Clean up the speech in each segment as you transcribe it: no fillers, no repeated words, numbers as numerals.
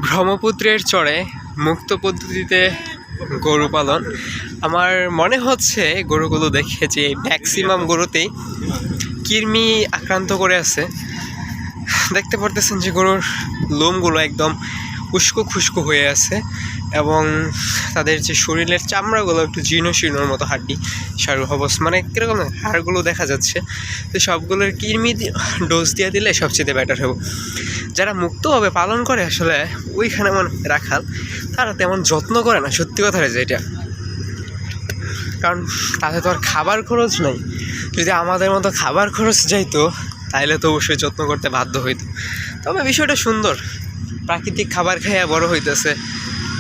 ব্রহ্মপুত্রের চরে মুক্ত পদ্ধতিতে গরু পালন। আমার মনে হচ্ছে গরুগুলো দেখে যে ম্যাক্সিমাম গরুতেই কৃমি আক্রান্ত করে আছে। দেখতে পারতেছেন যে গরুর লোমগুলো একদম উস্কো খুস্কো হয়ে আছে এবং তাদের যে শরীরের চামড়াগুলো একটু জীর্ণ শীর্ণর মতো হাড্ডি সারু হবস মানে কীরকম হাড়গুলো দেখা যাচ্ছে। তো সবগুলোর কৃমি ডোজ দিয়ে দিলে সবচেয়ে বেটার হবে। যারা মুক্তভাবে পালন করে আসলে ওইখানে মনে রাখাল তারা তেমন যত্ন করে না, সত্যি কথা রয়েছে এটা। কারণ তাদের তো আর খাবার খরচ নেই। যদি আমাদের মতো খাবার খরচ যাইতো তাহলে তো অবশ্যই যত্ন করতে বাধ্য হইতো। তবে বিষয়টা সুন্দর, প্রাকৃতিক খাবার খাইয়া বড় হইতেছে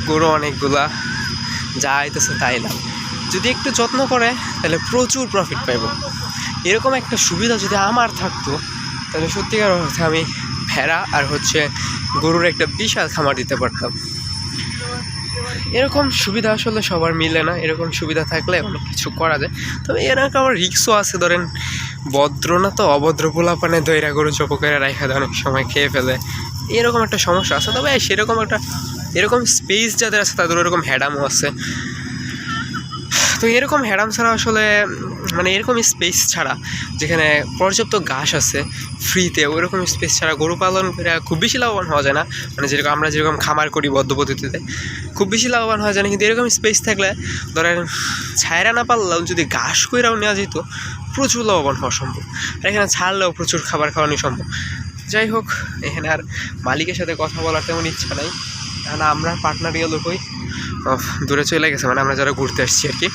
গরু অনেকগুলা, যা আইতেছে তাই না। যদি একটু যত্ন করে তাহলে প্রচুর প্রফিট পাইব। এরকম একটা সুবিধা যদি আমার থাকতো তাহলে সত্যিকার অর্থে আমি ভেড়া আর গরুর একটা বিশাল খামার দিতে পারতাম। এরকম সুবিধা আসলে সবার মিলে না, এরকম সুবিধা থাকলে অনেক কিছু করা যায়। তবে এরকম আমার রিক্সও আছে। ধরেন ভদ্র না তো অভদ্র পোলাপানে দইরা গরু চপ করে রাখা দেয়, অনেক সময় খেয়ে ফেলে, এরকম একটা সমস্যা আছে। তবে সেরকম এরকম স্পেস যাদের আছে তাদের ওরকম হ্যাডামও আছে। তো এরকম হ্যাডাম ছাড়া আসলে মানে এরকম স্পেস ছাড়া যেখানে পর্যাপ্ত ঘাস আছে ফ্রিতে, ওইরকম স্পেস ছাড়া গরু পালন করে খুব বেশি লাভবান হওয়া যায় না। মানে আমরা যেরকম খামার করি বদ্ধ পদ্ধতিতে খুব বেশি লাভবান হওয়া যায় না। কিন্তু এরকম স্পেস থাকলে ধরেন ছায়রা না পারলেও যদি ঘাস কইরাও নেওয়া যেত প্রচুর লাভবান হওয়া সম্ভব। আর এখানে ছাড়লেও প্রচুর খাবার খাওয়ানো সম্ভব। যাই হোক, এখানে আর মালিকের সাথে কথা বলার তেমন ইচ্ছা নাই, কারণ আমরা পার্টনারিয়া লোকই দূরে চলে গেছে, মানে আমরা যারা ঘুরতে আসছি আর কি।